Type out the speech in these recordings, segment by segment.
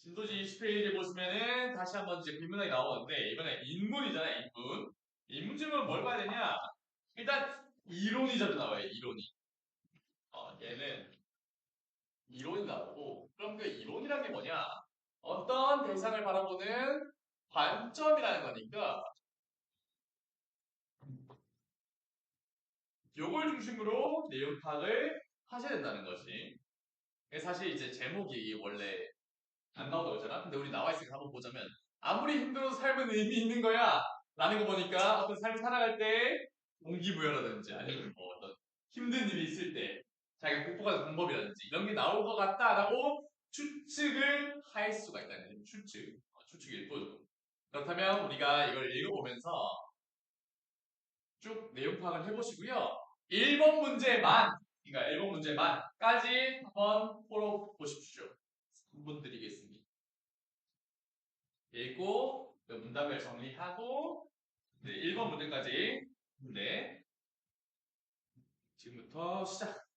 진도지 20페이지에 보시면은 다시 한번 이제 뒷문항이 나오는데 이번에 인문이잖아요, 인문. 인문 질문은 뭘 봐야 되냐? 일단 이론이 자주 나와요, 이론이. 얘는 이론이 나오고 그럼 그 이론이란 게 뭐냐? 어떤 대상을 바라보는 관점이라는 거니까 요걸 중심으로 내용 파악을 하셔야 된다는 것이. 사실 이제 제목이 원래 안 나오다고 했잖아? 근데 우리 나와 있으니까 한번 보자면 아무리 힘들어도 삶은 의미 있는 거야 라는 거 보니까 어떤 삶을 살아갈 때 동기부여라든지 아니면 뭐 어떤 힘든 일이 있을 때 자기가 극복하는 방법이라든지 이런 게 나올 것 같다라고 추측을 할 수가 있다는 추측. 추측일 뿐. 그렇다면 우리가 이걸 읽어보면서 쭉 내용 파악을 해보시고요. 1번 문제만, 그러니까 1번 문제만까지 한번 풀어보십시오. 3분 드리겠습니다. 읽고 문답을 정리하고 1번 문제까지 네, 지금부터 시작.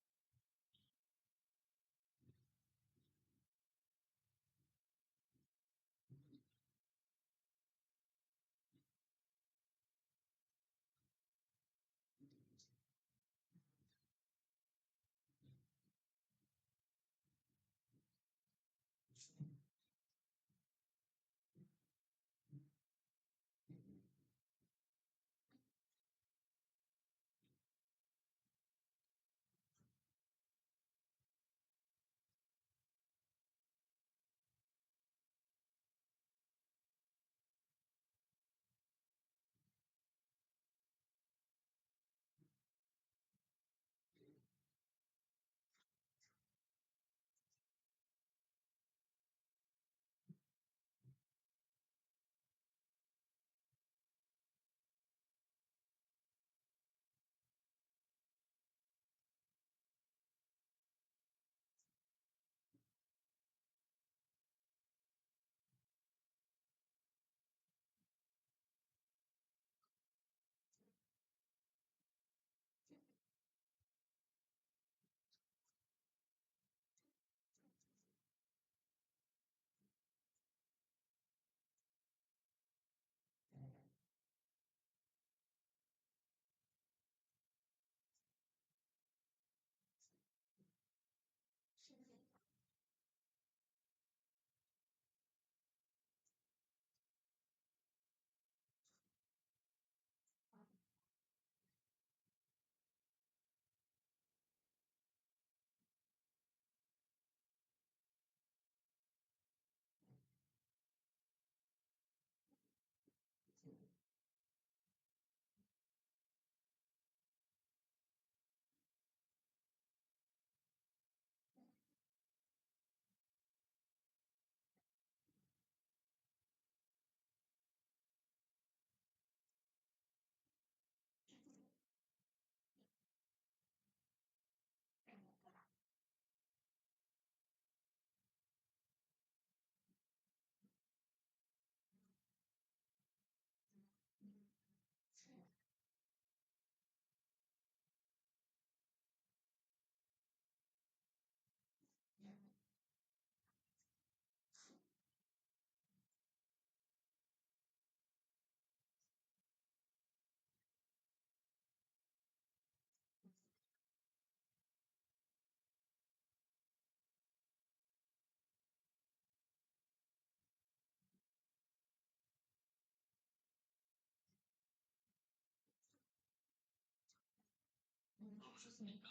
보셨습니까?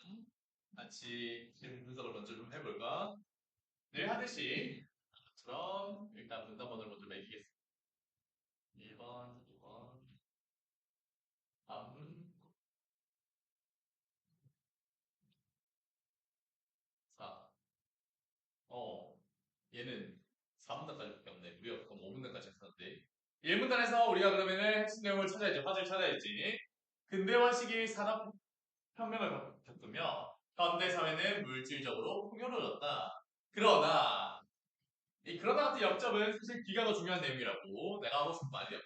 같이 질문 분석을 먼저 좀 해볼까? 늘 하듯이 처럼 일단 문답번호를 먼저 매기겠습니다. 1번, 2번, 3, 4. 얘는 4문단까지밖에 없네. 무려 그럼 5문단까지 했었는데 1문단에서 우리가 그러면은 핵심 내용을 찾아야지. 화제를 찾아야지. 근대화시기 산업혁명을 겪으며 현대사회는 물질적으로 풍요로워졌다. 그러나 이 그러나 같은 역점은 사실 귀가 더 중요한 내용이라고 내가 하고 싶은 말이야.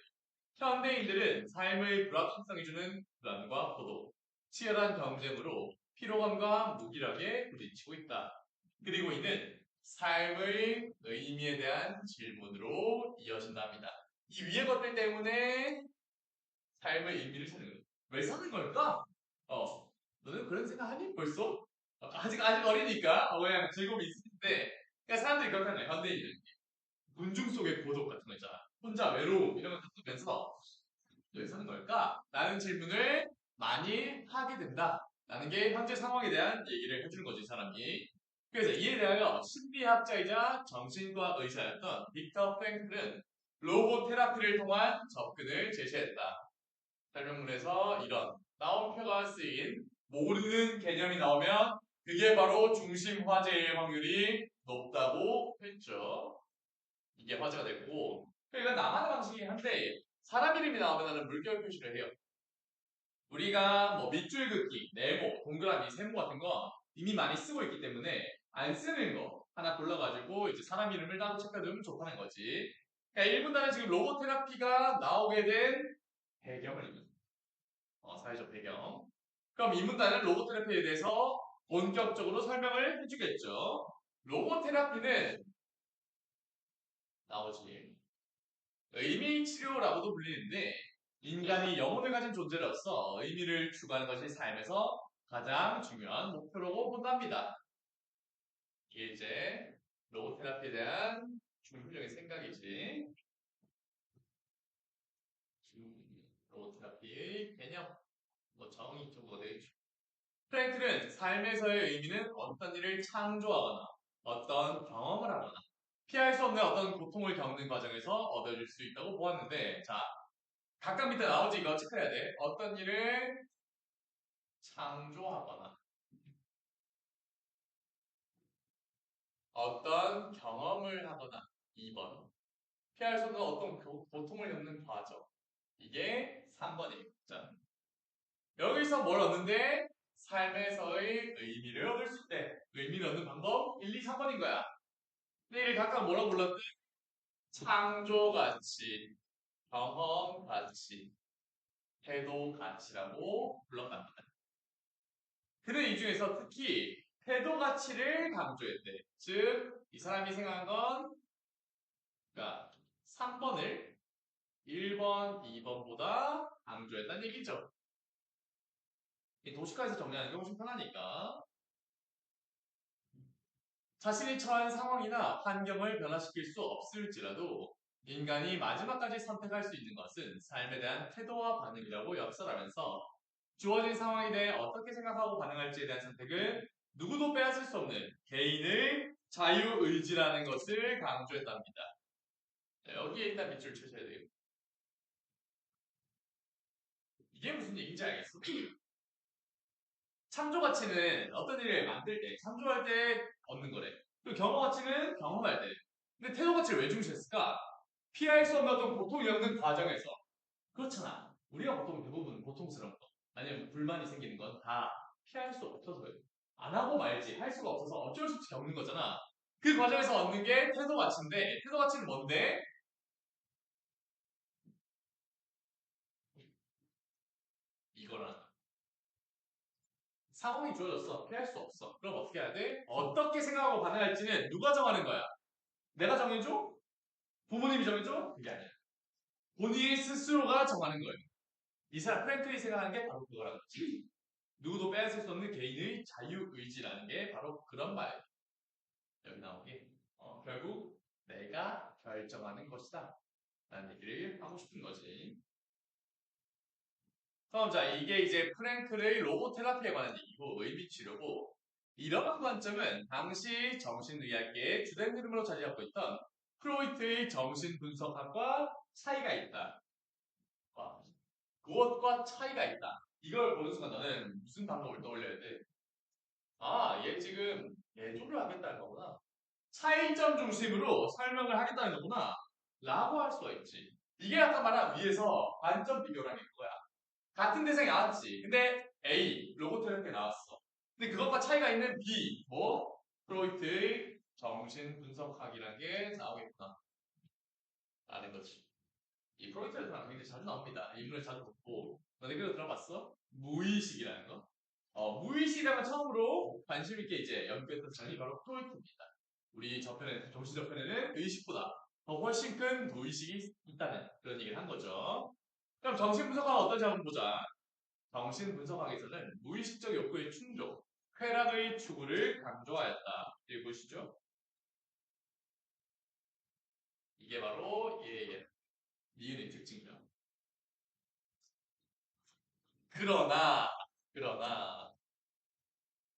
현대인들은 삶의 불확실성이 주는 불안과 고독, 치열한 경쟁으로 피로감과 무기력에 부딪히고 있다. 그리고 이는 삶의 의미에 대한 질문으로 이어진답니다. 이 위의 것들 때문에 삶의 의미를 찾는 거예요. 왜 사는 걸까? 너는 그런 생각 하니? 벌써? 아직 어리니까, 그냥 즐거움이 있을 텐데, 그러니까 사람들이 그렇게 하는 거예요, 현대인들. 군중 속의 고독 같은 거 있잖아. 혼자 외로움, 이런 거 겪으면서, 왜 사는 걸까? 라는 질문을 많이 하게 된다. 라는 게 현재 상황에 대한 얘기를 해주는 거지, 이 사람이. 그래서 이에 대하여 심리학자이자 정신과 의사였던 빅터 프랭클은 로봇 테라피를 통한 접근을 제시했다. 설명문에서 이런 따옴표가 쓰인 모르는 개념이 나오면 그게 바로 중심 화제일 확률이 높다고 했죠. 이게 화제가 됐고, 이건 나만의 방식이긴 한데 사람 이름이 나오면 나는 물결 표시를 해요. 우리가 뭐 밑줄 긋기, 네모, 동그라미, 세모 같은 거 이미 많이 쓰고 있기 때문에 안 쓰는 거 하나 골라가지고 이제 사람 이름을 따로 체크해두면 좋다는 거지. 그러니까 1분단은 지금 로봇 테라피가 나오게 된 배경을 읽는 사회적 배경. 그럼 이 문단은 로봇 테라피에 대해서 본격적으로 설명을 해주겠죠. 로봇 테라피는 나오지. 의미 치료라고도 불리는데 인간이 영혼을 가진 존재로서 의미를 추구하는 것이 삶에서 가장 중요한 목표라고 본답니다. 이게 이제 로봇 테라피에 대한 중심적인 생각이지. 로봇 테라피의 개념, 뭐 정의 쪽으로 되어 있죠. 프랭클은 삶에서의 의미는 어떤 일을 창조하거나 어떤 경험을 하거나 피할 수 없는 어떤 고통을 겪는 과정에서 얻어질 수 있다고 보았는데, 자, 각각 밑에 나오지. 이거 체크해야 돼. 어떤 일을 창조하거나 어떤 경험을 하거나 2번 피할 수 없는 어떤 고통을 겪는 과정, 이게 3번이에요. 자, 여기서 뭘 얻는데? 삶에서의 의미를 얻을 수 있대. 의미를 얻는 방법 1, 2, 3번인 거야. 근데 이를 각각 뭐라고 불렀대? 창조 가치, 경험 가치, 태도 가치라고 불렀답니다. 그는 이 중에서 특히 태도 가치를 강조했대. 즉, 이 사람이 생각한 건, 그러니까 3번을 1번, 2번보다 강조했다는 얘기죠. 이 도시가에서 정리하는 게 훨씬 편하니까. 자신이 처한 상황이나 환경을 변화시킬 수 없을지라도 인간이 마지막까지 선택할 수 있는 것은 삶에 대한 태도와 반응이라고 역설하면서 주어진 상황에 대해 어떻게 생각하고 반응할지에 대한 선택은 누구도 빼앗을 수 없는 개인의 자유의지라는 것을 강조했답니다. 여기에 일단 밑줄 치셔야 돼요. 이게 무슨 얘기인지 알겠어? 창조 가치는 어떤 일을 만들 때, 창조할 때 얻는 거래. 그리고 경험 가치는 경험할 때. 근데 태도 가치를 왜 중시했을까? 피할 수 없는 어떤 고통을 겪는 과정에서. 그렇잖아. 우리가 보통 대부분 고통스러운 거, 아니면 불만이 생기는 건 다 피할 수 없어서요. 안 하고 말지, 할 수가 없어서 어쩔 수 없이 겪는 거잖아. 그 과정에서 얻는 게 태도 가치인데, 태도 가치는 뭔데? 이거랑 상황이 주어졌어. 피할 수 없어. 그럼 어떻게 해야 돼? 어떻게 생각하고 반응할지는 누가 정하는 거야? 내가 정해줘? 부모님이 정해줘? 그게 아니야. 본인 스스로가 정하는 거예요. 이 사람 프랭클이 생각하는 게 바로 그거라는 거지. 누구도 빼앗을 수 없는 개인의 자유의지라는 게 바로 그런 말. 여기 나오게. 결국 내가 결정하는 것이다. 라는 얘기를 하고 싶은 거지. 그럼 자, 이게 이제 프랭클의 로봇 테라피에 관한 얘기고 의미 치료고 이런 관점은 당시 정신의학계의 주된 흐름으로 자리 잡고 있던 프로이트의 정신분석학과 차이가 있다. 그것과 차이가 있다. 이걸 보는 순간 너는 무슨 방법을 떠올려야 돼? 얘 지금 예조를 하겠다는 거구나. 차이점 중심으로 설명을 하겠다는 거구나. 라고 할 수가 있지. 이게 아까 말한 위에서 반전 비교라는 거야. 같은 대상이 나왔지. 근데 A, 로봇 테라피 나왔어. 근데 그것과 차이가 있는 B, 뭐? 프로이트의 정신분석학이라는 게 나오겠구나. 라는 거지. 이 프로이트를 들어가면 굉장히 자주 나옵니다. 인물을 자주 듣고. 너네 그거 들어봤어? 무의식이라는 거? 무의식이라는 처음으로 관심 있게 이제 연구했던 장이 바로 프로이트입니다. 우리 저편에, 정신 저편에는 의식보다 더 훨씬 큰 무의식이 있다는 그런 얘기를 한 거죠. 그럼 정신 분석학은 어떤지 한번 보자. 정신 분석학에서는 무의식적 욕구의 충족, 쾌락의 추구를 강조하였다. 여기 보시죠. 이게 바로 니은의 특징이죠. 그러나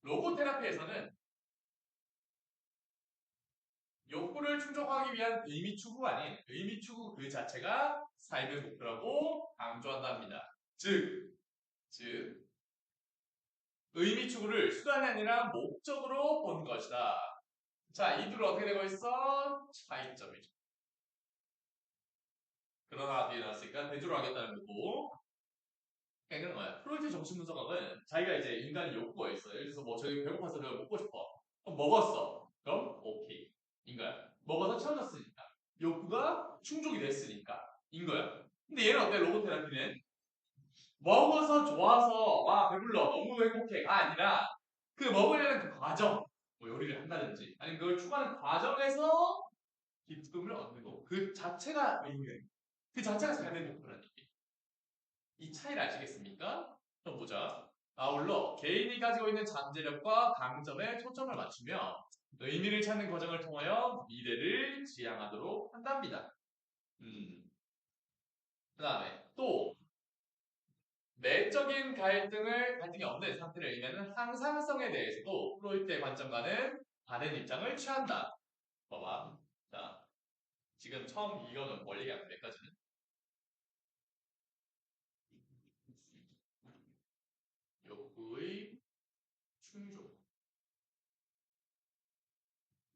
로고테라피에서는 욕구를 충족하기 위한 의미 추구가 아닌 의미 추구 그 자체가 삶의 목표라고 강조한답니다. 즉 의미 추구를 수단이 아니라 목적으로 본 것이다. 자, 이 둘은 어떻게 되고 있어? 차이점이죠. 그러나 뒤에 나왔으니까 대조를 하겠다는 거고. 그러니까 이런 거야. 프로이트 정신분석학은 자기가 이제 인간이 욕구가 있어. 예를 들어서 뭐 저기 배고파서 내가 먹고 싶어. 그럼 먹었어. 그럼 오케이. 인 거야. 먹어서 채워졌으니까. 욕구가 충족이 됐으니까. 인 거야. 근데 얘는 어때? 로고테라피는 먹어서 좋아서 와 배불러 너무 행복해가 아니라 그 먹으려는 그 과정 뭐 요리를 한다든지 아니면 그걸 추구하는 과정에서 기쁨을 얻는 거. 그 자체가 의미예요. 그 자체가 삶의 목표라는 얘기. 이 차이를 아시겠습니까? 좀 보자. 아울러 개인이 가지고 있는 잠재력과 강점에 초점을 맞추며 의미를 찾는 과정을 통하여 미래를 지향하도록 한답니다. 그 다음에 또 내적인 갈등이 없는 상태를 의미하는 항상성에 대해서도 프로이트의 관점과는 다른 입장을 취한다. 봐봐. 자, 지금 처음 이거는 뭘 얘기하는 데까지는? 욕구의 충족,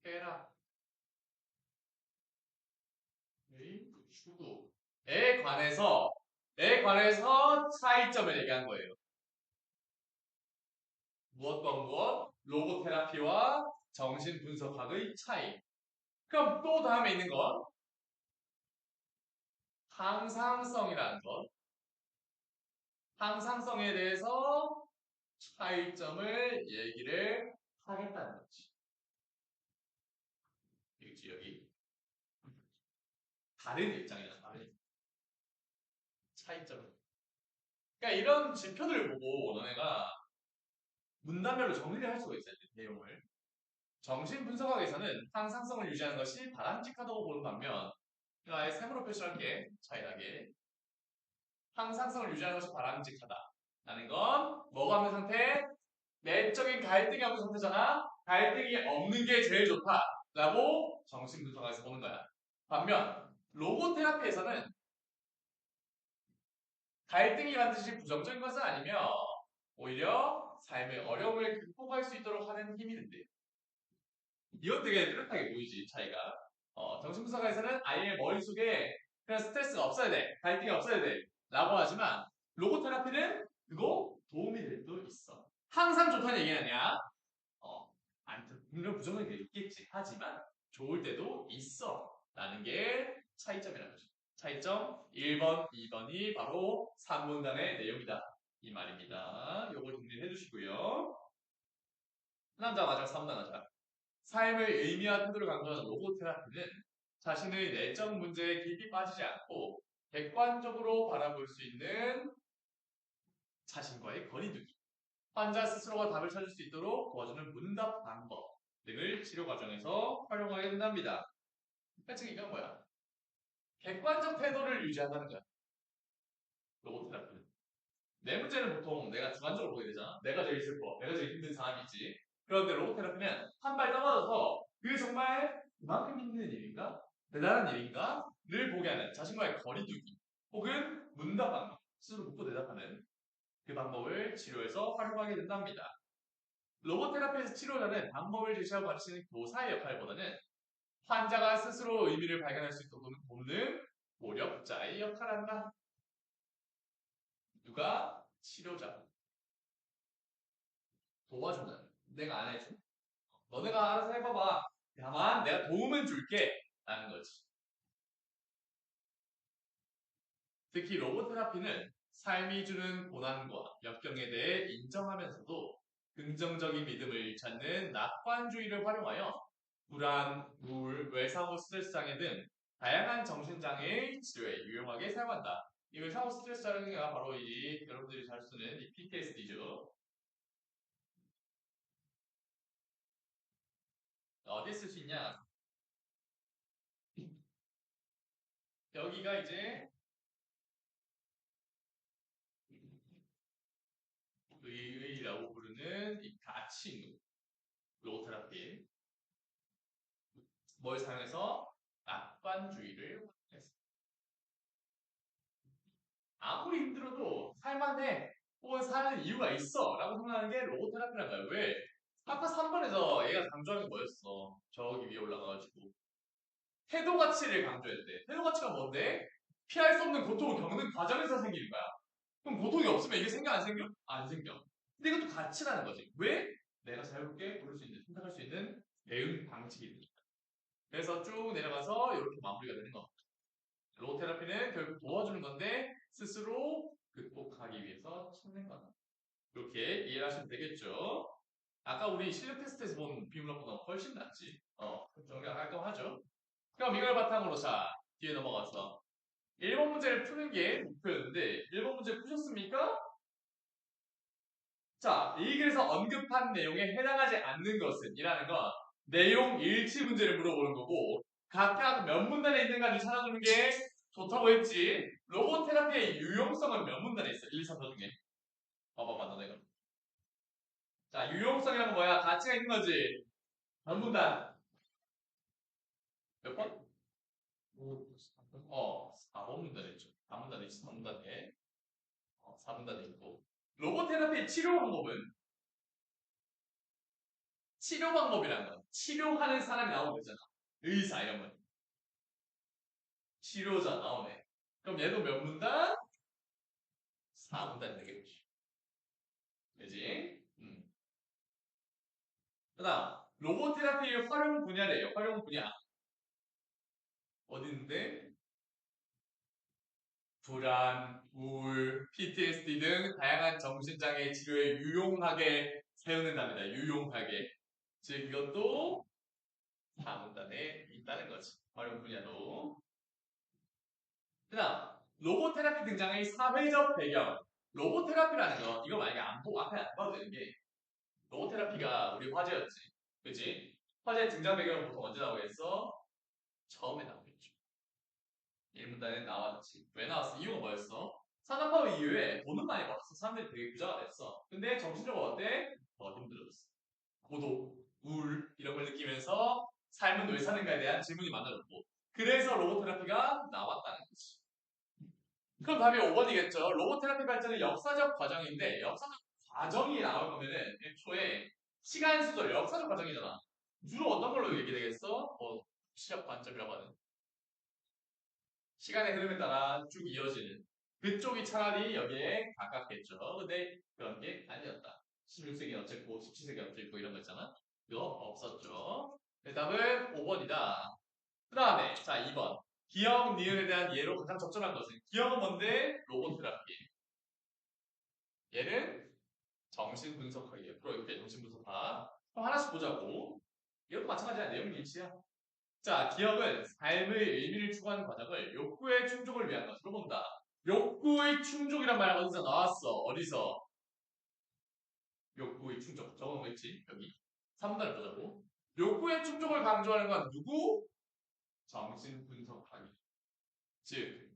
쾌락의 추구에 관해서 차이점을 얘기한 거예요. 무엇과 무엇? 로고테라피와 정신분석학의 차이. 그럼 또 다음에 있는 건 항상성이라는 것. 항상성에 대해서 차이점을 얘기를 하겠다는 거지. 여기 여기 다른 입장이다. 다른 차이점을. 그러니까 이런 지표들을 보고 너네가 문단별로 정리를 할 수가 있어요. 내용을. 정신분석학에서는 항상성을 유지하는 것이 바람직하다고 보는 반면 아예 세모로 표시할게. 차이나게. 항상성을 유지하는 것이 바람직하다. 라는 건 뭐가 없는 상태? 내적인 갈등이 없는 상태잖아. 갈등이 없는 게 제일 좋다. 라고 정신분석학에서 보는 거야. 반면 로고테라피에서는 갈등이 반드시 부정적인 것은 아니며 오히려 삶의 어려움을 극복할 수 있도록 하는 힘이 된대요. 이건 되게 뚜렷하게 보이지 차이가. 정신분석학에서는 아예 머릿속에 그냥 스트레스가 없어야 돼. 갈등이 없어야 돼. 라고 하지만 로고테라피는 그거 도움이 될 수도 있어. 항상 좋다는 얘기는 아니야. 물론 부정적인 게 있겠지. 하지만 좋을 때도 있어. 라는 게 차이점이라는 거죠. 차이점 1번, 2번이 바로 3문단의 내용이다. 이 말입니다. 요거 정리해 주시고요. 남자 마지막 3문단 하자. 삶의 의미와 태도를 강조하는 로고테라피는 자신의 내적 문제에 깊이 빠지지 않고 객관적으로 바라볼 수 있는 자신과의 거리두기, 환자 스스로가 답을 찾을 수 있도록 도와주는 문답 방법 등을 치료 과정에서 활용하게 된답니다. 즉 이건 뭐야? 객관적 태도를 유지한다는 거야. 로고테라피는. 내 문제는 보통 내가 주관적으로 보게 되잖아. 내가 제일 슬퍼, 내가 제일 힘든 상황이 있지. 그런데 로고테라피는 한 발 떠나서 그게 정말 그만큼 힘든 일인가? 대단한 일인가?를 보게 하는 자신과의 거리두기 혹은 문답 방법, 스스로 묻고 대답하는 그 방법을 치료에서 활용하게 된답니다. 로고테라피에서 치료자는 방법을 제시하고 가르치는 교사의 역할보다는 환자가 스스로 의미를 발견할 수 있도록 돕는 모력자의 역할을 한다. 누가? 치료자. 도와준다는. 내가 안 해줘. 너네가 알아서 해봐봐. 다만 내가 도움은 줄게. 라는 거지. 특히 로고테라피는 삶이 주는 고난과 역경에 대해 인정하면서도 긍정적인 믿음을 찾는 낙관주의를 활용하여 불안, 우울, 외상후 스트레스 장애 등 다양한 정신장애의 치료에 유용하게 사용한다. 이 외상후 스트레스 장애가 바로 이 여러분들이 잘 쓰는 이 PTSD죠. 어디에 쓸 수 있냐? 여기가 이제 의의라고 부르는 이 가치 로고테라피. 뭘 사용해서? 낙관주의를 활용해서. 아무리 힘들어도 살만해 혹은 사는 이유가 있어 라고 생각하는 게 로고테라피란 거야. 왜? 아까 3번에서 얘가 강조하는 게 뭐였어? 저기 위에 올라가가지고 태도 가치를 강조했대. 태도 가치가 뭔데? 피할 수 없는 고통을 겪는 과정에서 생기는 거야. 그럼 고통이 없으면 이게 생겨 안 생겨? 안 생겨. 근데 이것도 가치라는 거지. 왜? 내가 자유롭게 고를 수 있는, 선택할 수 있는 대응 방식이 되니까. 그래서 쭉 내려가서 이렇게 마무리가 되는 거. 로고 테라피는 결국 도와주는 건데 스스로 극복하기 위해서 찾는 거다. 이렇게 이해하시면 되겠죠. 아까 우리 실력 테스트에서 본 비문학보다 훨씬 낫지. 정리가 깔끔하죠. 그럼 이걸 바탕으로 자 뒤에 넘어가서 1번 문제를 푸는 게 목표였는데 1번 문제 푸셨습니까? 자, 이 글에서 언급한 내용에 해당하지 않는 것은 이라는 건 내용 일치 문제를 물어보는 거고 각각 몇 문단에 있는가를 찾아주는 게 좋다고 했지. 로봇 테라피의 유용성은 몇 문단에 있어? 1, 2, 3, 4 중에. 봐봐봐, 너네 이거. 자, 유용성이란 건 뭐야? 가치가 있는 거지. 몇 문단? 몇 번? 4번 문단에 있죠. 4문단에 있지, 3문단에. 4문단에 있고. 로봇 테라피의 치료 방법은? 치료 방법이라는 건 치료하는 사람이 나오면 되잖아. 의사 이런 건. 치료자 나오네. 그럼 얘도 몇 문단? 4문단 되겠지. 그지? 그 다음, 로봇 테라피의 활용 분야래요. 활용 분야. 어딘데? 불안, 우울, PTSD 등 다양한 정신장애 치료에 유용하게 사용된답니다. 유용하게. 즉, 이것도 4문단에 있다는 거지. 활용 분야도. 그 다음, 로봇 테라피 등장의 사회적 배경. 로봇 테라피라는 거, 이거 만약에 안 보고 앞에 안 봐도 되는 게, 로봇 테라피가 우리 화제였지. 그치? 화제 등장 배경은 보통 언제 나오겠어? 처음에 나오겠죠. 1문단에 나왔지. 왜 나왔어? 이유가 뭐였어? 산업화업 이후에 돈은 많이 벌었어. 사람들이 되게 부자가 됐어. 근데 정신적으로 어때? 더 힘들어졌어. 고독, 우울 이런 걸 느끼면서 삶은 왜 사는가에 대한 질문이 많아졌고 그래서 로봇 테라피가 나왔다는 거지. 그럼 답이 5번이겠죠. 로봇 테라피 발전은 역사적 과정인데 역사적 과정이 나올 거면은 애초에 시간 수절 역사적 과정이잖아. 주로 어떤 걸로 얘기되겠어? 시작 관점이라고 하는 시간의 흐름에 따라 쭉 이어지는 그쪽이 차라리 여기에 가깝겠죠. 근데 그런 게 아니었다. 16세기 어쨌고 17세기 어쨌고 이런 거 있잖아. 이거 없었죠. 답은 5번이다. 그 다음에 자 2번 기억, 니은에 대한 예로 가장 적절한 것은 기억은 뭔데? 로봇 테라피. 얘는 정신분석학이에요. 프로이트의 정신분석학. 그럼 하나씩 보자고. 이것도 마찬가지야. 내용 일치야. 자, 기억은 삶의 의미를 추구하는 과정을 욕구의 충족을 위한 것으로 본다. 욕구의 충족이란 말 어디서 나왔어? 어디서? 욕구의 충족. 적어놓은 거 있지? 여기. 3단을 보자고. 욕구의 충족을 강조하는 건 누구? 정신분석학이. 즉,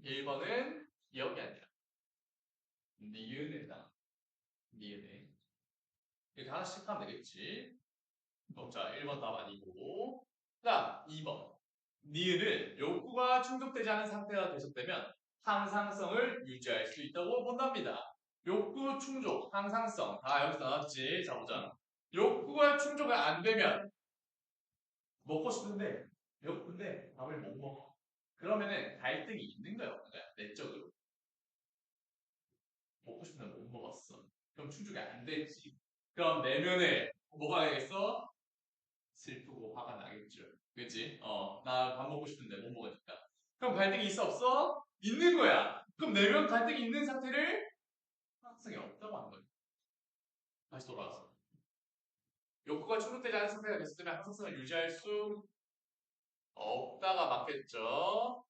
1번은 기억이 아니라 니은에다. 니은에. 이렇게 하나씩 하면 되겠지. 그럼 자, 1번 답 아니고. 그 다음, 2번. 니은은 욕구가 충족되지 않은 상태가 계속되면 항상성을 유지할 수 있다고 본답니다. 욕구 충족, 항상성. 다 여기서 나왔지. 자, 보자. 욕구가 충족이 안 되면 먹고 싶은데 배고픈데 밥을 못 먹어. 그러면은 갈등이 있는 거야, 없는 거야? 내적으로. 먹고 싶은데 못 먹었어. 그럼 충족이 안 됐지. 그럼 내면에 뭐가 되겠어? 슬프고 화가 나겠죠. 그치? 나 밥 먹고 싶은데 못 먹으니까. 그럼 갈등이 있어, 없어? 있는 거야. 그럼 내면 갈등이 있는 상태를 항상이 없다고 하는 거야. 다시 돌아와서. 욕구가 충족되지 않은 상태가 됐으면 항상성을 유지할 수 없다가 맞겠죠.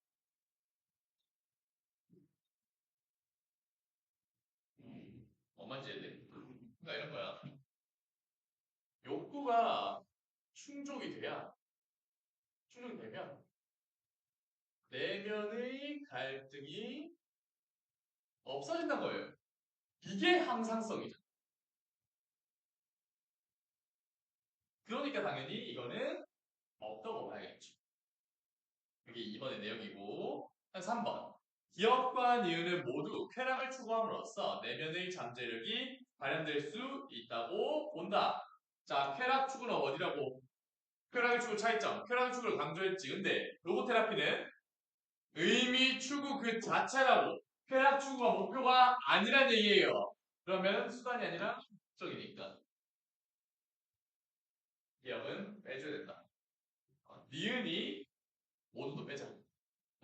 뭔 말인지 이해돼? 그러니까 이런 거야. 욕구가 충족이 되면 내면의 갈등이 없어진다는 거예요. 이게 항상성이죠. 그러니까 당연히 이거는 없다고 봐야겠죠. 이게 2번의 내용이고 3번 기업과 니은은 모두 쾌락을 추구함으로써 내면의 잠재력이 발현될 수 있다고 본다. 자, 쾌락 추구는 어디라고? 쾌락의 추구 차이점. 쾌락의 추구를 강조했지. 근데 로고 테라피는 의미 추구 그 자체라고. 쾌락 추구가 목표가 아니란 얘기예요. 그러면 수단이 아니라 목적이니까. 기업은 빼줘야 된다. 니은이 모두도 빼자.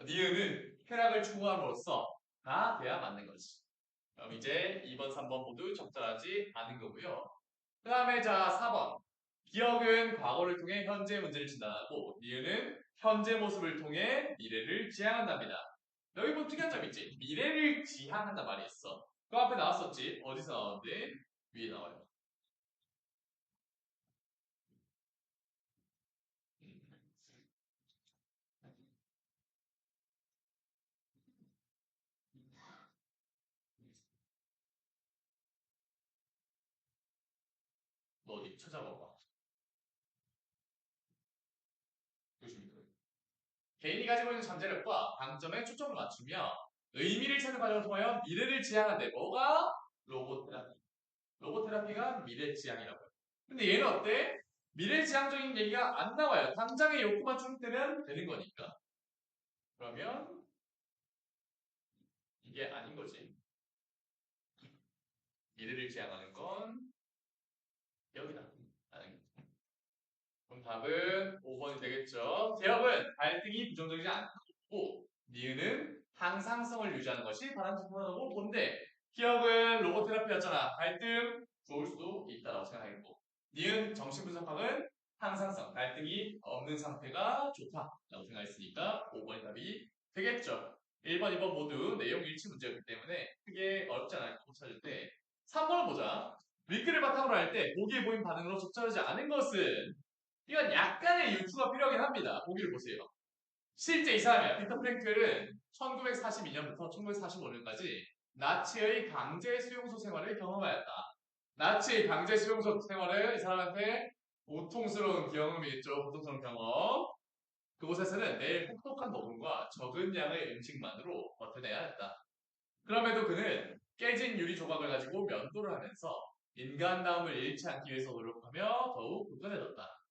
니은은 쾌락을 추구함으로써 다 돼야 맞는 거지. 그럼 이제 2번, 3번 모두 적절하지 않은 거고요. 그 다음에 자 4번. 기억은 과거를 통해 현재 문제를 진단하고 니은은 현재 모습을 통해 미래를 지향한답니다. 여기 뭐 특이한 점 있지? 미래를 지향한단 말이 있어. 그 앞에 나왔었지? 어디서 나왔는데? 위에 나와요. 너 어디 찾아봐봐. 조심히 들어. 개인이 가지고 있는 잠재력과 강점에 초점을 맞추며 의미를 찾는 과정을 통하여 미래를 지향하는데 뭐가? 로고테라피. 로고테라피가 미래 지향이라고요. 근데 얘는 어때? 미래 지향적인 얘기가 안 나와요. 당장의 욕구만 충족되면 되는 거니까. 그러면 이게 아닌 거지. 미래를 지향하는 건 여기다. 그럼 답은 5번이 되겠죠. 개혁은 갈등이 부정적이지 않고 니은은 항상성을 유지하는 것이 바람직하다고 본데 기억은 로고테라피였잖아. 갈등 좋을 수도 있다고 생각했고 니은 정신분석학은 항상성, 갈등이 없는 상태가 좋다라고 생각했으니까 5번이 답이 되겠죠. 1번, 2번 모두 내용 일치 문제였기 때문에 크게 어렵지 않을 거 찾을 때 3번을 보자. 윗글을 바탕으로 할 때 보기에 보인 반응으로 적절하지 않은 것은 이건 약간의 유추가 필요하긴 합니다. 보기를 보세요. 실제 이 사람이야. 피터 프랭클은 1942년부터 1945년까지 나치의 강제 수용소 생활을 경험하였다. 나치의 강제 수용소 생활을 이 사람한테 고통스러운 경험이겠죠. 고통스러운 경험. 그곳에서는 매일 혹독한 노동과 적은 양의 음식만으로 버텨내야 했다. 그럼에도 그는 깨진 유리 조각을 가지고 면도를 하면서 인간다움을 잃지 않기 위해서 노력하며 더욱 굳건해졌다.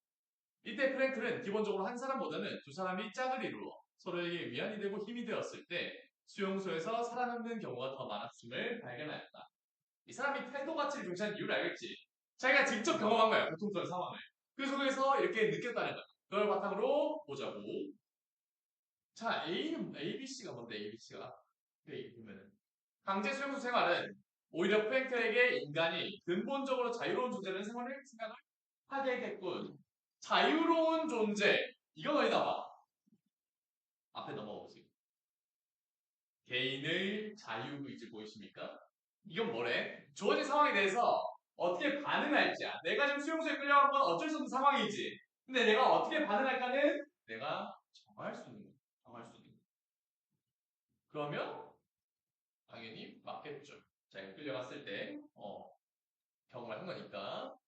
이때 프랭클은 기본적으로 한 사람보다는 두 사람이 짝을 이루어 서로에게 위안이 되고 힘이 되었을 때 수용소에서 살아남는 경우가 더 많았음을 발견하였다. 이 사람이 태도 가치를 중시하는 이유를 알겠지? 자기가 직접 경험한 거야, 고통스러운 상황을. 그 속에서 이렇게 느꼈다는 거야. 그걸 바탕으로 보자고. 자, A는 ABC가 뭔데, ABC가? A 보면은. 강제 수용소 생활은 오히려 프랭클에게 인간이 근본적으로 자유로운 존재라는 생각을 하게 했군. 자유로운 존재. 이건 어디다 봐? 앞에 넘어가보세요. 개인의 자유의지 보이십니까? 이건 뭐래? 주어진 상황에 대해서 어떻게 반응할지야. 내가 지금 수용소에 끌려간 건 어쩔 수 없는 상황이지. 근데 내가 어떻게 반응할까는 내가 정할 수 있는 거야. 정할 수 있는 거야. 그러면 당연히 맞겠죠. 자기가 끌려갔을 때 경험을 한 거니까.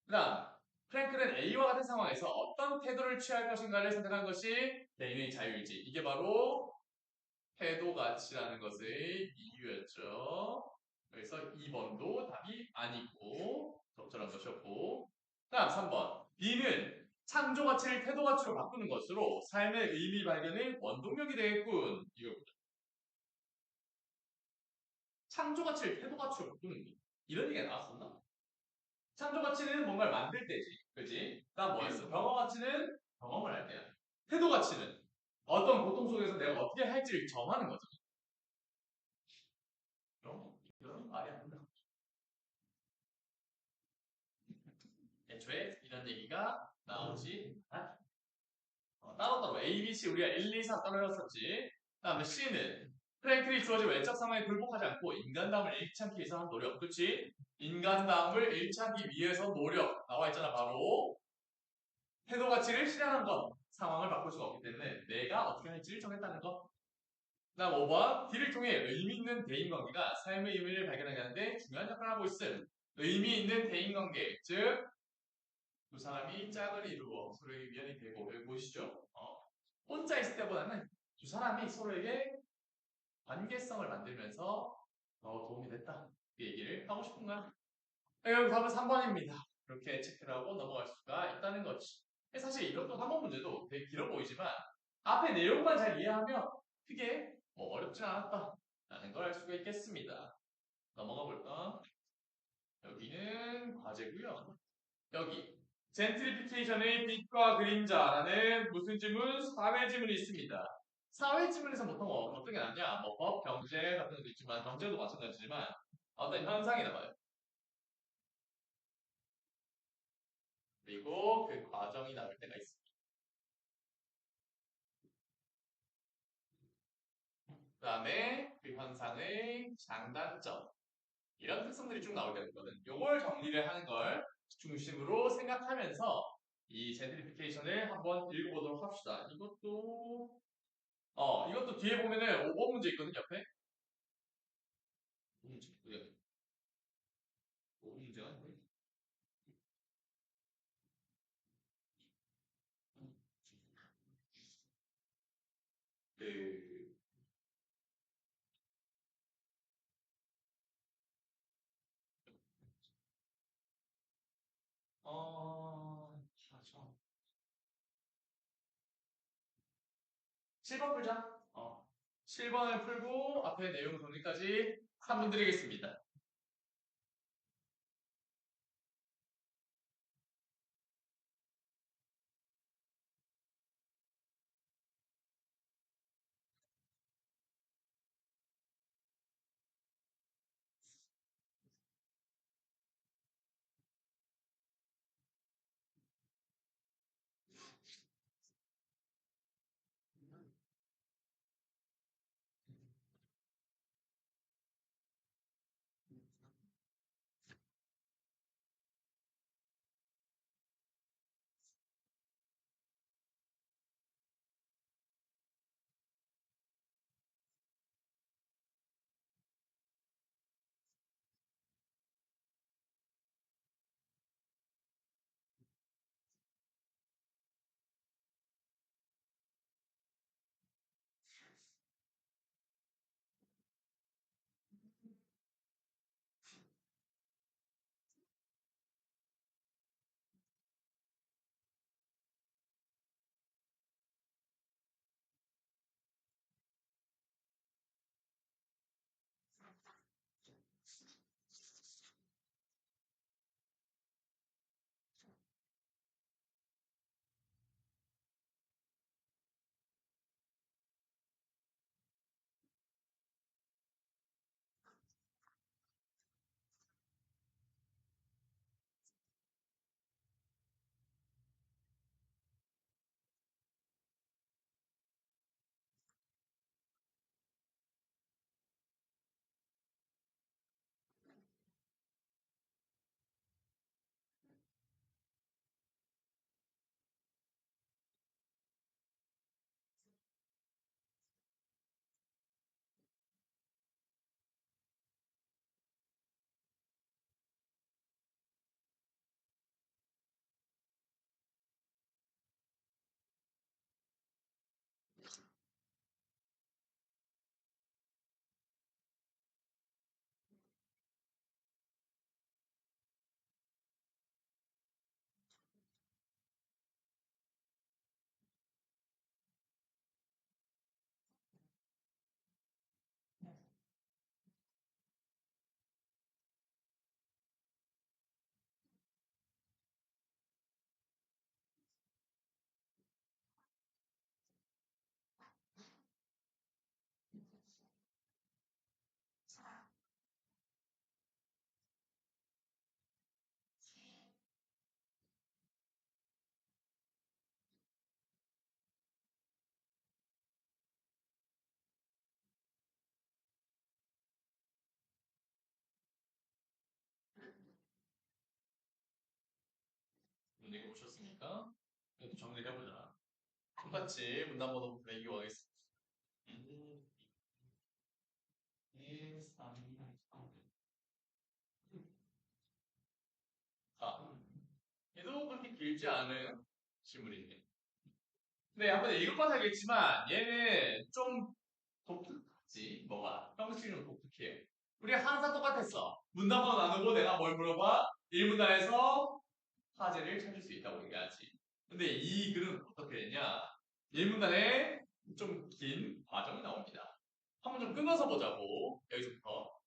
그 다음 프랭클은 A와 같은 상황에서 어떤 태도를 취할 것인가를 선택한 것이 개인의 자유이지. 이게 바로 태도 가치라는 것의 이유였죠. 그래서 2번도 답이 아니고 적절한 것이었고 그 다음 3번 B는 창조 가치를 태도 가치로 바꾸는 것으로 삶의 의미 발견의 원동력이 되겠군. 이거 창조 가치를 태도 가치로 바꾸는 게 이런 얘기가 나왔었나? 창조 가치는 뭔가를 만들 때지. 그지? 그다음 뭐였어? 경험 가치는 경험을 할 때야. 태도 가치는 어떤 고통 속에서 내가 어떻게 할지를 정하는 거죠. 이런 말이 안 된다. 애초에 이런 얘기가 나오지 않아. 따로따로 A, B, C 우리가 1, 2, 3 따로였었지. 다음에 C는 프랭클이 주어진 외적 상황에 굴복하지 않고 인간다움을 잃지 않기 위해서 한 노력. 그렇지? 인간다움을 잃지 않기 위해서 노력. 나와 있잖아, 바로. 태도 가치를 실현한 것. 상황을 바꿀 수가 없기 때문에 내가 어떻게 할지를 정했다는 것. 다음 5번. D를 통해 의미 있는 대인관계가 삶의 의미를 발견하게 하는데 중요한 역할을 하고 있음. 의미 있는 대인관계. 즉, 두 사람이 짝을 이루어 서로에게 위안이 되고, 여기 보시죠. 혼자 있을 때보다는 두 사람이 서로에게 관계성을 만들면서 더 도움이 됐다. 그 얘기를 하고 싶은 거야. 여기 답은 3번입니다. 이렇게 체크를 하고 넘어갈 수가 있다는 거지. 사실 이것도 3번 문제도 되게 길어 보이지만 앞에 내용만 잘 이해하면 크게 뭐 어렵진 않았다. 라는 걸 알 수가 있겠습니다. 넘어가 볼까? 여기는 과제고요. 여기 젠트리피케이션의 빛과 그림자라는 무슨 지문? 사회 지문이 있습니다. 사회 지문에서 보통 어떤 게 나냐? 뭐 법, 경제 같은 것도 있지만 경제도 마찬가지지만 어떤 현상이 나와요. 그리고 그 과정이 나올 때가 있습니다. 그 다음에 그 현상의 장단점 이런 특성들이 쭉 나올 때가 있거든. 요걸 정리를 하는 걸 중심으로 생각하면서 이 젠트리피케이션을 한번 읽어보도록 합시다. 이것도 뒤에 보면은 5번 문제 있거든, 옆에. 5번 문제. 그래. 5번 문제가 뭐야? 그, 자, 7번 풀자. 7번을 풀고 앞에 내용 정리까지 3분 드리겠습니다. 읽어보셨습니까? 이것도 정리를 해보자. 똑같이 문단번호 매기고 가겠습니다. 1, 3, 4. 얘도 그렇게 길지 않은 질문이네. 네, 한번 읽어봐서 알겠지만 얘는 좀 독특하지. 뭐가? 형식은 독특해요. 우리 항상 똑같았어. 문단번호 나누고 내가 뭘 물어봐? 1문단에서 화제를 찾을 수 있다고 얘기하지. 근데 이 글은 어떻게 되냐? 1문단에 좀 긴 과정이 나옵니다. 한번 좀 끊어서 보자고. 여기서부터.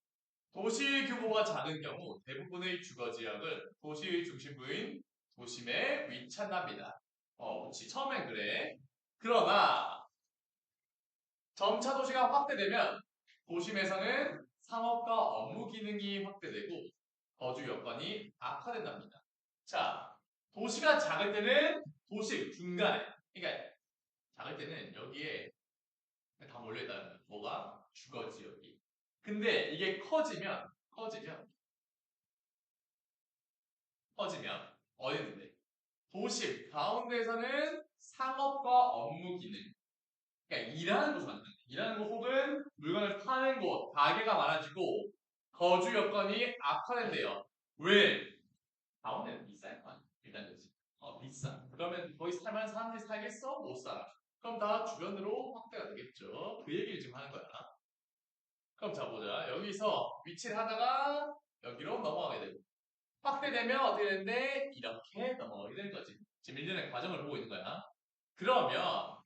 도시 규모가 작은 경우 대부분의 주거 지역은 도시의 중심부인 도심에 위치한답니다. 그렇지. 처음엔 그래. 그러나 점차 도시가 확대되면 도심에서는 상업과 업무 기능이 확대되고 거주 여건이 악화된답니다. 자, 도시가 작을 때는 도시 중간에, 그러니까 작을 때는 여기에 다 몰려있다는 거예요. 뭐가? 주거 지역이. 근데 이게 커지면 어디 있는데? 도심 가운데에서는 상업과 업무 기능, 그러니까 일하는 곳을 만드는 거예요. 일하는 곳 혹은 물건을 파는 곳, 가게가 많아지고 거주 여건이 악화된대요. 왜? 가운데는 비쌀 거 아니야. 일단 그지. 비싸. 그러면 거기 살만한 사람들이 살겠어? 못 살아. 그럼 다 주변으로 확대가 되겠죠. 그 얘기를 지금 하는 거야. 그럼 자 보자. 여기서 위치를 하다가 여기로 넘어가게 되고 확대되면 어떻게 되는데 이렇게 넘어가게 되는 거지. 지금 일련의 과정을 보고 있는 거야. 그러면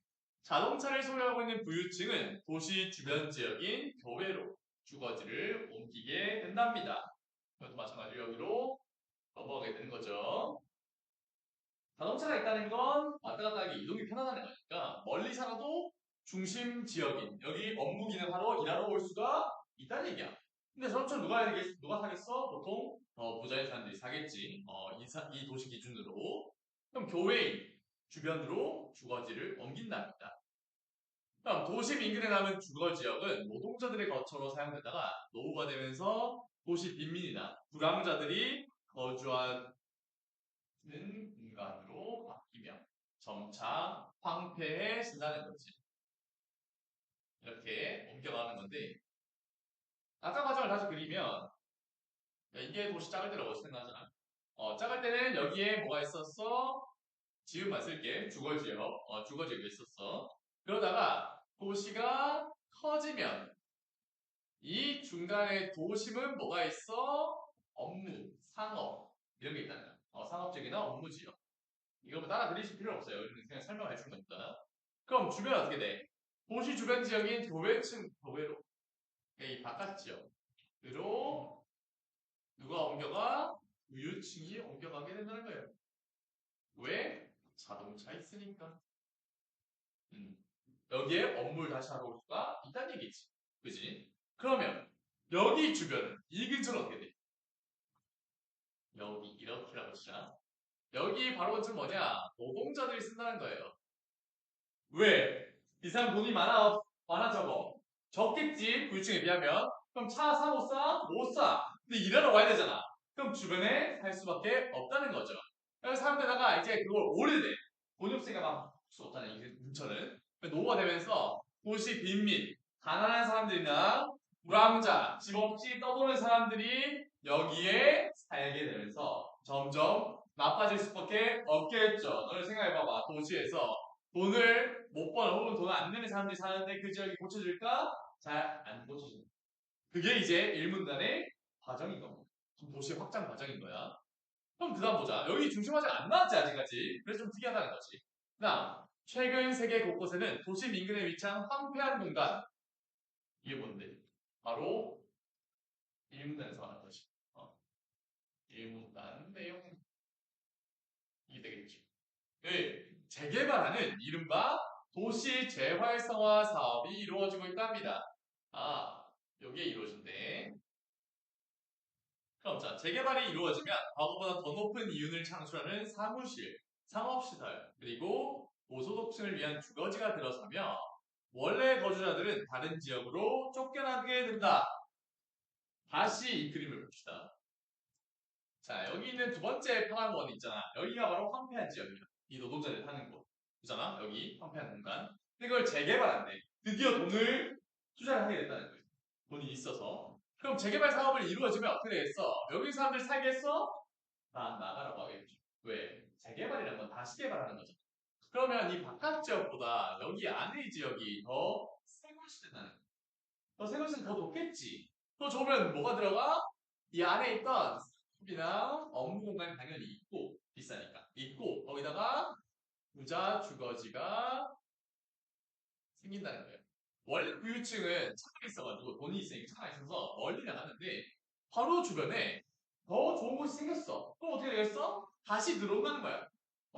자동차를 소유하고 있는 부유층은 도시 주변 지역인 교외로 주거지를 옮기게 된답니다. 이것도 마찬가지로 여기로 넘어가게 되는 거죠. 자동차가 있다는 건 왔다 갔다 하기 이동이 편하다는 거니까 멀리 살아도 중심 지역인 여기 업무 기능하러 일하러 올 수가 있다는 얘기야. 근데 저처럼 누가 사겠어? 보통 부자인 사람들이 사겠지. 이 도시 기준으로. 그럼 교외인 주변으로 주거지를 옮긴답니다. 그럼 도심 인근에 남은 주거 지역은 노동자들의 거처로 사용되다가 노후가 되면서 도시 빈민이나 불황자들이 거주한 는 공간으로 바뀌며 점차 황폐해진다는 거지. 이렇게 옮겨가는 건데 아까 과정을 다시 그리면 이게 도시 작을 때라고 생각하잖아. 작을 때는 여기에 뭐가 있었어? 지음만 쓸게. 주거지역. 주거지역이 있었어. 그러다가 도시가 커지면 이 중간에 도심은 뭐가 있어? 업무, 상업 이런 게 있다는 거야. 상업적이나 업무지역. 이거 뭐 따라 그리실 필요 없어요. 그냥 설명해 주는 겁니다. 그럼 주변 어떻게 돼? 도시 주변 지역인 교외로 이 바깥 지역으로 누가 옮겨가? 우유층이 옮겨가게 된다는 거예요. 왜? 자동차 있으니까. 여기에 업무를 다시 하러 올 수가 있다는 얘기지. 그지? 그러면 여기 주변은 이 근처는 어떻게 돼? 여기 이렇게라고 시작. 여기 바로 근처는 뭐냐? 노동자들이 쓴다는 거예요. 왜? 이 사람 돈이 많아 적어? 적겠지, 부유층에 비하면. 그럼 차 사, 못 사? 못 사. 근데 일하러 와야 되잖아. 그럼 주변에 살 수밖에 없다는 거죠. 그래서 사람들다가 이제 그걸 오래돼. 돈이 없으니까 막 수 없잖아요. 이 근처는. 노후가 되면서 도시 빈민, 가난한 사람들이나 불황자, 집 없이 떠도는 사람들이 여기에 살게 되면서 점점 나빠질 수밖에 없겠죠. 너를 생각해봐봐. 도시에서 돈을 못 버는 혹은 돈을 안 내는 사람들이 사는데 그 지역이 고쳐질까? 잘 안 고쳐집니다. 그게 이제 일문단의 과정인 겁니다. 도시 확장 과정인 거야. 그럼 그 다음 보자. 여기 중심화제안 나왔지 아직까지. 그래서 좀 특이하다는 거지. 그다음 최근 세계 곳곳에는 도심 인근에 위치한 황폐한 공간. 이게 뭔데? 바로 일문단에서 말하는 것이. 일문단 내용 이게 되겠죠. 재개발하는 이른바 도시 재활성화 사업이 이루어지고 있답니다. 여기에 이루어진대. 그럼 자, 재개발이 이루어지면 과거보다 더 높은 이윤을 창출하는 사무실, 상업시설, 그리고 고소득층을 위한 주거지가 들어서며 원래 거주자들은 다른 지역으로 쫓겨나게 된다. 다시 이 그림을 봅시다. 자, 여기 있는 두 번째 파란 원 있잖아. 여기가 바로 황폐한 지역이야. 이 노동자들 사는 곳. 그잖아? 여기 황폐한 공간. 근데 그걸 재개발한대. 드디어 돈을 투자를 하게 됐다는 거예요. 돈이 있어서. 그럼 재개발 사업을 이루어지면 어떻게 되겠어? 여기 사람들 살겠어? 다 나가라고 하겠죠. 왜? 재개발이란 건 다시 개발하는 거죠. 그러면 이 바깥 지역보다 여기 안의 지역이 더 새 것이 된다는 거예요. 더 새 것은 더 높겠지. 더 좋으면 뭐가 들어가? 이 안에 있던 숲이나 업무 공간이 당연히 있고 비싸니까 있고 거기다가 부자 주거지가 생긴다는 거예요. 원래 부유층은 차가 있어가지고 돈이 있으니까 차가 있어서 멀리 나가는데 바로 주변에 더 좋은 곳이 생겼어. 그럼 어떻게 되겠어? 다시 들어온다는 거야.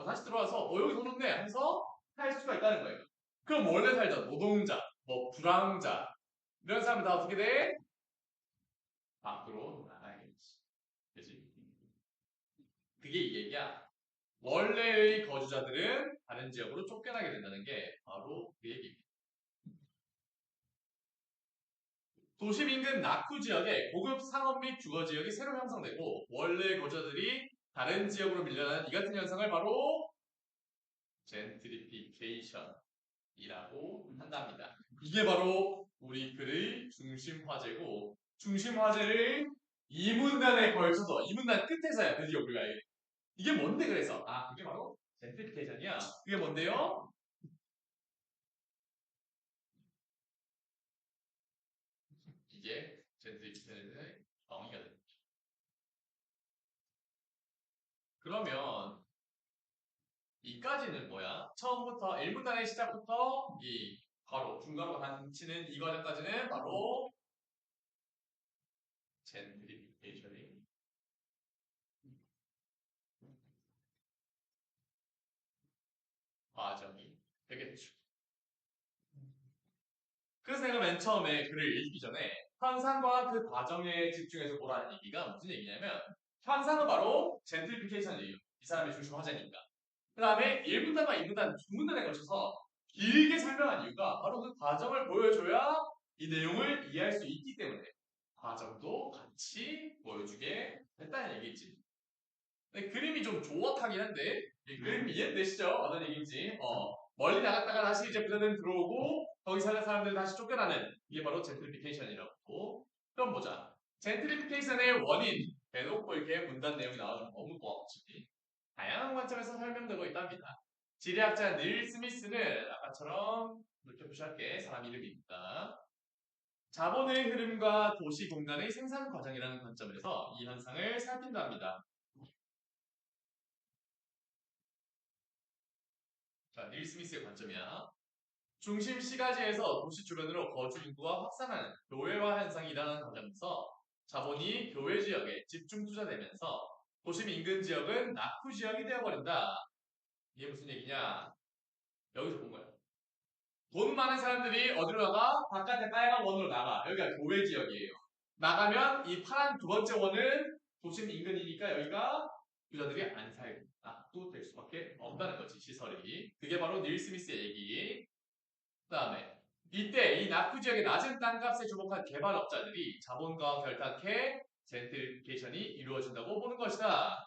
다시 들어와서 여기 돈 좋네 해서 살 수가 있다는 거예요. 그럼 원래 살던 노동자, 뭐 불황자 이런 사람들 다 어떻게 돼? 밖으로 나가야겠지. 그지? 그게 이 얘기야. 원래의 거주자들은 다른 지역으로 쫓겨나게 된다는 게 바로 그 얘기입니다. 도심 인근 낙후 지역에 고급 상업 및 주거 지역이 새로 형성되고 원래 거주자들이 다른 지역으로 밀려나는 이 같은 현상을 바로 젠트리피케이션이라고 한답니다. 이게 바로 우리 글의 중심 화제고 중심 화제를 이문단에 걸쳐서 이문단 끝에서야 드디어 우리가 이게 뭔데 그래서 그게 바로 젠트리피케이션이야. 그게 뭔데요? 이게 젠트리피케이션의 정의가 됩니다. 그러면 이까지는 뭐야? 처음부터 1분단의 시작부터 이 가로 중괄호 단치는 이 과정까지는 바로 젠트리피케이션의 과정이 되겠죠. 그래서 내가 맨 처음에 글을 읽기 전에 현상과 그 과정에 집중해서 보라는 얘기가 무슨 얘기냐면 현상은 바로 젠트리피케이션이에요. 이 사람의 중심 화제니까. 그 다음에 1분단과 2분단, 2분단에 걸쳐서 길게 설명한 이유가 바로 그 과정을 보여줘야 이 내용을 이해할 수 있기 때문에 과정도 같이 보여주게 됐다는 얘기지. 근데 그림이 좀 조악하긴 한데 이 그림 이해되시죠? 어떤 얘기인지. 멀리 나갔다가 다시 이제 부자들 들어오고 거기 사는 사람들 다시 쫓겨나는 이게 바로 젠트리피케이션이라고. 그럼 보자. 젠트리피케이션의 원인 대놓고 이렇게 문단 내용이 나와주면 너무 고맙지. 다양한 관점에서 설명되고 있답니다. 지리학자 닐 스미스는 아까처럼 이렇게 표시할게 사람 이름입니다. 자본의 흐름과 도시 공간의 생산 과정이라는 관점에서 이 현상을 살핀답니다. 자, 닐 스미스의 관점이야. 중심 시가지에서 도시 주변으로 거주 인구가 확산하는 교외화 현상이 일어나는 과정에서 자본이 교외 지역에 집중 투자되면서 도심 인근 지역은 낙후 지역이 되어버린다. 이게 무슨 얘기냐? 여기서 본 거야. 돈 많은 사람들이 어디로 나가? 바깥에 빨간 원으로 나가. 여기가 교외 지역이에요. 나가면 이 파란 두 번째 원은 도심 인근이니까 여기가 부자들이 안 살고 낙도 될 수밖에 없다는 거지, 시설이. 그게 바로 닐 스미스의 얘기. 그 다음에 이때 이 낙후 지역의 낮은 땅값에 주목한 개발업자들이 자본가와 결탁해 젠트리피케이션이 이루어진다고 보는 것이다.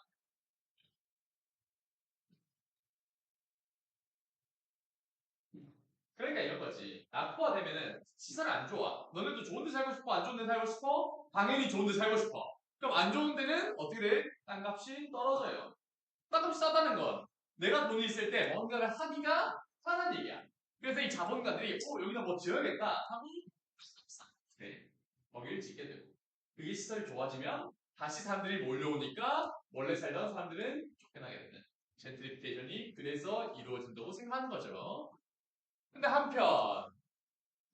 그러니까 이런 거지. 낙후화되면은 시설이 안 좋아. 너네도 좋은 데 살고 싶어? 안 좋은 데 살고 싶어? 당연히 좋은 데 살고 싶어. 그럼 안 좋은 데는 어떻게 돼? 땅값이 떨어져요. 땅값이 싸다는 건 내가 돈이 있을 때 뭔가를 하기가 편한 얘기야. 그래서 이 자본가들이 여기다 뭐 지어야겠다 하고 네, 거기를 짓게 되고 그게 시설이 좋아지면 다시 사람들이 몰려오니까 원래 살던 사람들은 쫓겨나게 되는 젠트리피케이션이 그래서 이루어진다고 생각하는 거죠. 근데 한편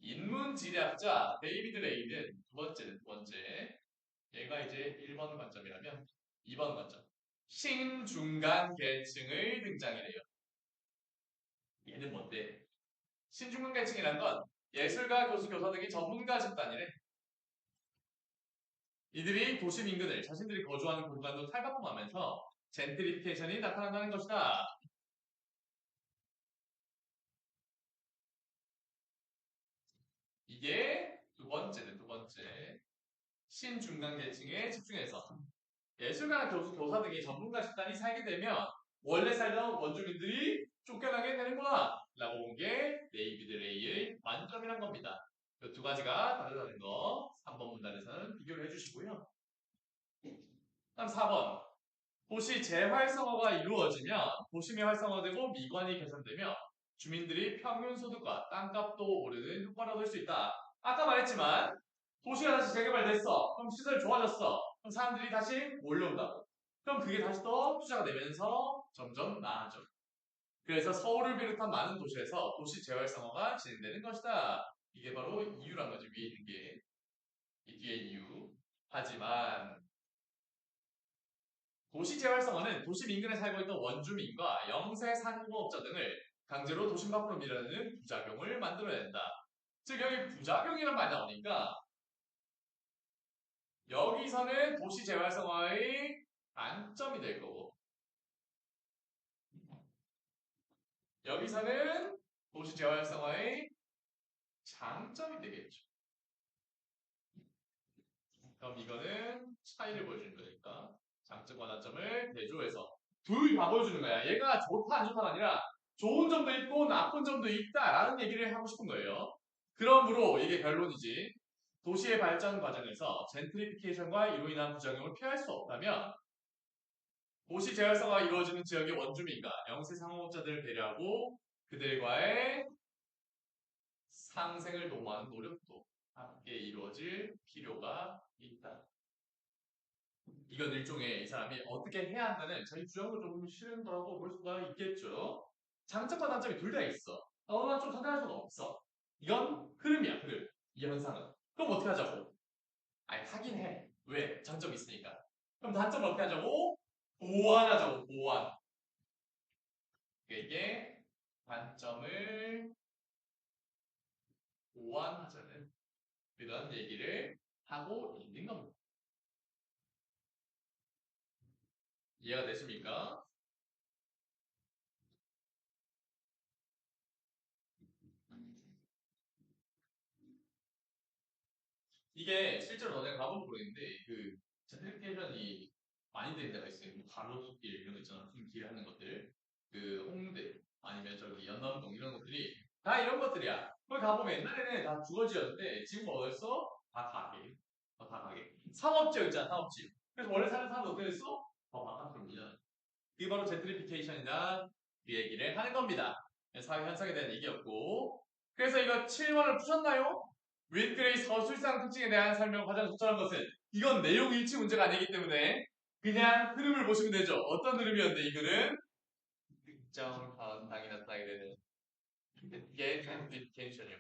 인문지리학자 데이비드 레이는 두 번째. 얘가 이제 1번 관점이라면 2번 관점. 신중간 계층의 등장이래요. 얘는 뭔데? 신중간 계층이란 건 예술가, 교수, 교사 등의 전문가 집단이래. 이들이 도심 인근을 자신들이 거주하는 공간도 탈바꿈하면서 젠트리피케이션이 나타난다는 것이다. 이게 두 번째는 두 번째. 신중간 계층에 집중해서 예술가나 교수, 교사 등의 전문가 집단이 살게 되면 원래 살던 원주민들이 쫓겨나게 되는구나 라고 본 게 데이비드 레이의 관점이란 겁니다. 이 두 가지가 다르다는 거 3번 문단에서는 비교를 해주시고요. 다음 4번 도시 재활성화가 이루어지면 도심이 활성화되고 미관이 개선되며 주민들이 평균 소득과 땅값도 오르는 효과를 얻을 수 있다. 아까 말했지만 도시가 다시 재개발됐어. 그럼 시설 좋아졌어. 그럼 사람들이 다시 몰려온다고. 그럼 그게 다시 또 투자가 되면서 점점 나아져. 그래서 서울을 비롯한 많은 도시에서 도시 재활성화가 진행되는 것이다. 이게 바로 이유란 거죠. 위에 있는 게. 이 뒤에 이유. 하지만 도시 재활성화는 도심 인근에 살고 있는 원주민과 영세 상공업자 등을 강제로 도심 밖으로 밀어내는 부작용을 만들어낸다. 즉 여기 부작용이란 말이 나오니까 여기서는 도시 재활성화의 단점이 될 거고 여기서는 도시 재활성화의 장점이 되겠죠. 그럼 이거는 차이를 보여주는 거니까 장점과 단점을 대조해서 둘 다 보여주는 거야. 얘가 좋다 안 좋다가 아니라 좋은 점도 있고 나쁜 점도 있다라는 얘기를 하고 싶은 거예요. 그러므로 이게 결론이지. 도시의 발전 과정에서 젠트리피케이션과 이로 인한 부작용을 피할 수 없다면 도시 재활성화가 이루어지는 지역의 원주민과 영세 상업자들을 배려하고 그들과의 상생을 도모하는 노력도 함께 이루어질 필요가 있다. 이건 일종의 이 사람이 어떻게 해야 한다는 자기 주장을 좀 실은 거라고 볼 수가 있겠죠. 장점과 단점이 둘 다 있어. 너나 좀 선택할 수는 없어. 이건 흐름이야, 흐름. 이 현상은. 그럼 어떻게 하자고? 아니, 하긴 해. 왜? 장점이 있으니까. 그럼 단점을 어떻게 하자고? 보완하자고, 보완. 이게 단점을 보완하자는 그런 얘기를 하고 있는 겁니다. 이해가 되십니까? 이게 실제로 너네가 가본 모르겠는데 그 젠트리피케이션이 많이 되는 데가 있어요. 뭐 가로수길 이런 거 있잖아. 무슨 길 하는 것들. 그 홍대 아니면 저기 연남동 이런 것들이 다 이런 것들이야. 거기 가보면 옛날에는 다 주거지였는데 지금 뭐 어딨어? 다 가게. 다 가게. 상업지역 있잖아. 상업지. 그래서 원래 사는 사람도 어떻게 됐어? 더 바깥으로 밀려. 그게 바로 젠트리피케이션이다. 그 얘기를 하는 겁니다. 사회 현상에 대한 얘기였고. 그래서 이거 7번을 푸셨나요? 윈그레이 서술상 특징에 대한 설명 가장 적절한 것은 이건 내용 일치 문제가 아니기 때문에 그냥 흐름을 보시면 되죠. 어떤 흐름이었는데 이 글은 특정 현상이 나타나게 되는 게 젠트리피케이션이요.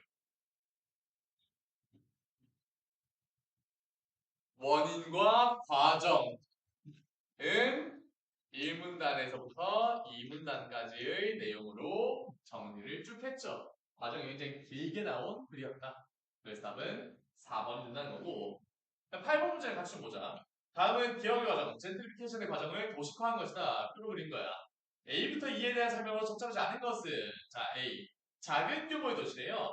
원인과 과정은 1문단에서부터 2문단까지의 내용으로 정리를 쭉 했죠. 과정이 굉장히 길게 나온 글이었다. 그래서 답은 4번이 된다는 거고 8번 문제를 같이 좀 보자. 다음은 기억의 과정, 젠트리피케이션의 과정을 도식화한 것이다. 표로 그린 거야. A부터 E에 대한 설명으로 적절하지 않은 것은 자 A 작은 규모의 도시래요.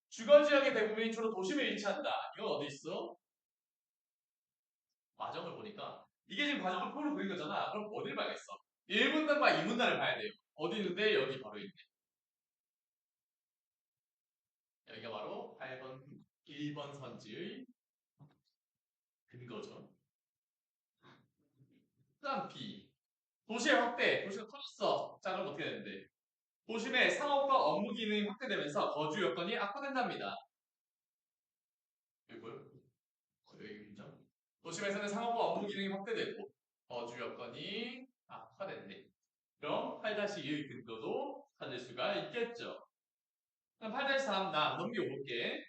주거 지역의 대부분이 주로 도심에 위치한다. 이건 어디 있어? 과정을 보니까 이게 지금 과정을 표로 그린 거잖아. 그럼 어디를 봐야겠어? 1문단과 2문단을 봐야 돼요. 어디 있는데? 여기 바로 있네. 여기가 바로 8번, 1번 선지의 근거죠. 그 다음 B. 도시의 확대. 도시가 커졌어. 자, 그럼 어떻게 되는데? 도심의 상업과 업무 기능이 확대되면서 거주 여건이 악화된답니다. 여기 뭐요? 여기 문장. 도심에서는 상업과 업무 기능이 확대되고 거주 여건이 악화된대. 그럼 8-2의 근거도 찾을 수가 있겠죠. 그럼 8-3 나 넘기고 볼게.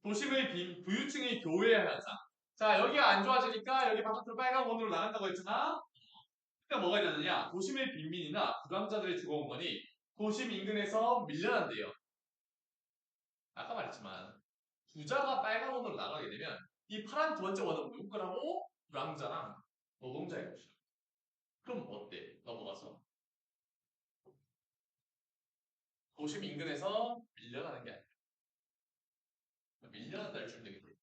도심의 부유층의 교외 현상. 자, 여기가 안 좋아지니까 여기 바깥으로 빨간 원으로 나간다고 했잖아. 그러니까 뭐가 일어나느냐? 도심의 빈민이나 부강자들의 주거 공간이 도심 인근에서 밀려난대요. 아까 말했지만 부자가 빨간 원으로 나가게 되면 이 파란 두 번째 원은 누구 거라고? 부강자랑 노동자의 것이야. 그럼 어때? 넘어가서 도심 인근에서 밀려나는 게 아니라 밀려난다를 주면 되겠네.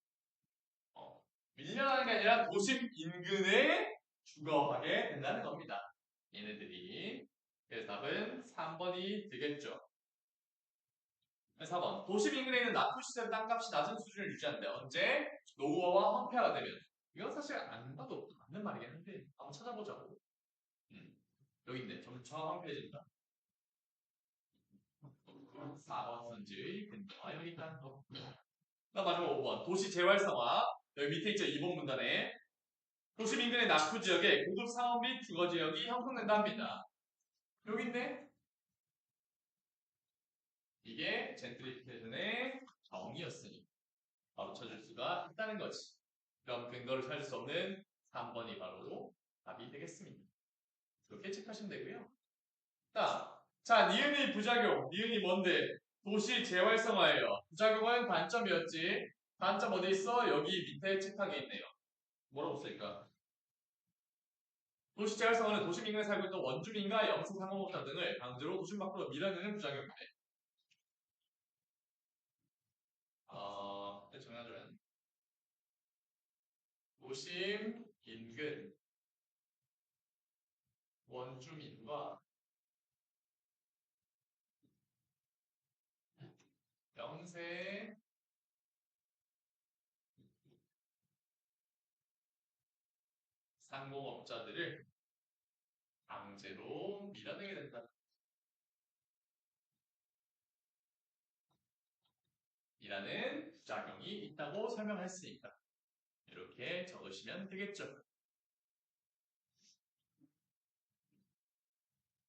밀려나는 게 아니라 도심 인근에 주거하게 된다는 겁니다. 얘네들이. 그래서 답은 3번이 되겠죠. 4번. 도심 인근에 있는 낙후시설 땅값이 낮은 수준을 유지한다. 언제? 노후화와 황폐화가 되면. 이건 사실 안 봐도 맞는 말이긴 한데 한번 찾아보자고. 여기 있네. 점차 황폐해진다. 4번 선지의 근거와 여기 있다는 거. 나 마지막 5번. 도시 재활성화. 여기 밑에 있죠. 2번 문단에. 도심 인근의 낙후 지역에 고급 상업 및 주거 지역이 형성된다 합니다. 여기 있네. 이게 젠트리피케이션의 정의였으니 바로 찾을 수가 있다는 거지. 그럼 근거를 찾을 수 없는 3번이 바로 답이 되겠습니다. 이렇게 체크하시면 되고요. 자, 니은이 부작용. 니은이 뭔데? 도시 재활성화예요. 부작용은 단점이었지. 단점 어디 있어? 여기 밑에 책상에 있네요. 뭐라고 쓸까? 도시 재활성화는 도심 인근에 살고 있는 원주민과 영세 상업업자 등을 강제로 도심 밖으로 밀어내는 부작용이래. 정해줘야 도심 인근 원주민과 영세 상공업자들을 강제로 밀어내게 된다. 이라는 부작용이 있다고 설명했으니까 이렇게 적으시면 되겠죠.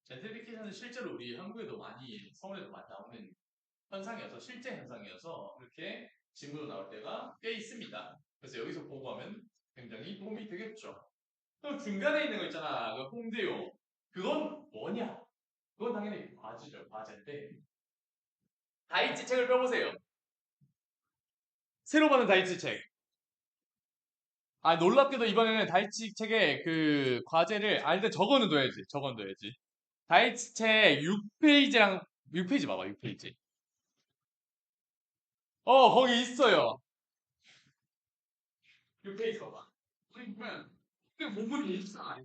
젠트리피케이션은 실제로 우리 한국에도 많이, 서울에도 많이 나오는 현상이어서, 실제 현상이어서 이렇게 지문으로 나올 때가 꽤 있습니다. 그래서 여기서 보고하면 굉장히 도움이 되겠죠. 또 중간에 있는 거 있잖아. 그 홍대용. 그건 뭐냐? 그건 당연히 과제죠. 과제인데. 다이치 책을 펴보세요. 새로 받은 다이치 책. 놀랍게도 이번에는 다이치 책에 그 과제를, 일단 적어는 둬야지. 적어는 둬야지. 다이치 책 6페이지랑, 6페이지 봐봐, 6페이지. 거기 있어요. 6페이지 봐봐. 거기 보면, 그 부분이 있어.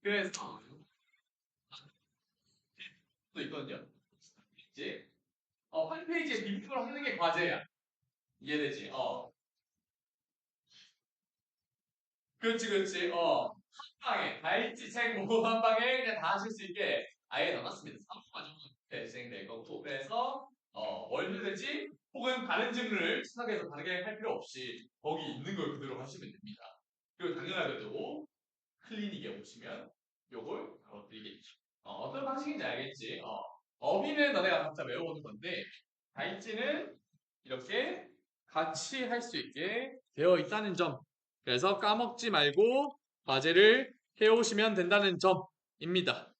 그래서, 또 있거든요. 이제, 한 페이지에 빈풀을 하는 게 과제야. 이해되지? 그렇지, 그렇지. 한 방에, 다이치 책 모두 한 방에 그냥 다 하실 수 있게 아예 넣어놨습니다. 3분 정도 진행될 거고. 그래서, 뭘 해야 되지? 혹은 다른 질문을 수학에서 다르게 할 필요 없이 거기 있는 걸 그대로 하시면 됩니다. 그리고 당연하게도 클리닉에 오시면 요걸 바로 드리겠죠. 어떤 방식인지 알겠지? 어휘는 너네가 각자 외워보는 건데, 다이치는 이렇게 같이 할 수 있게 되어 있다는 점. 그래서 까먹지 말고 과제를 해오시면 된다는 점입니다.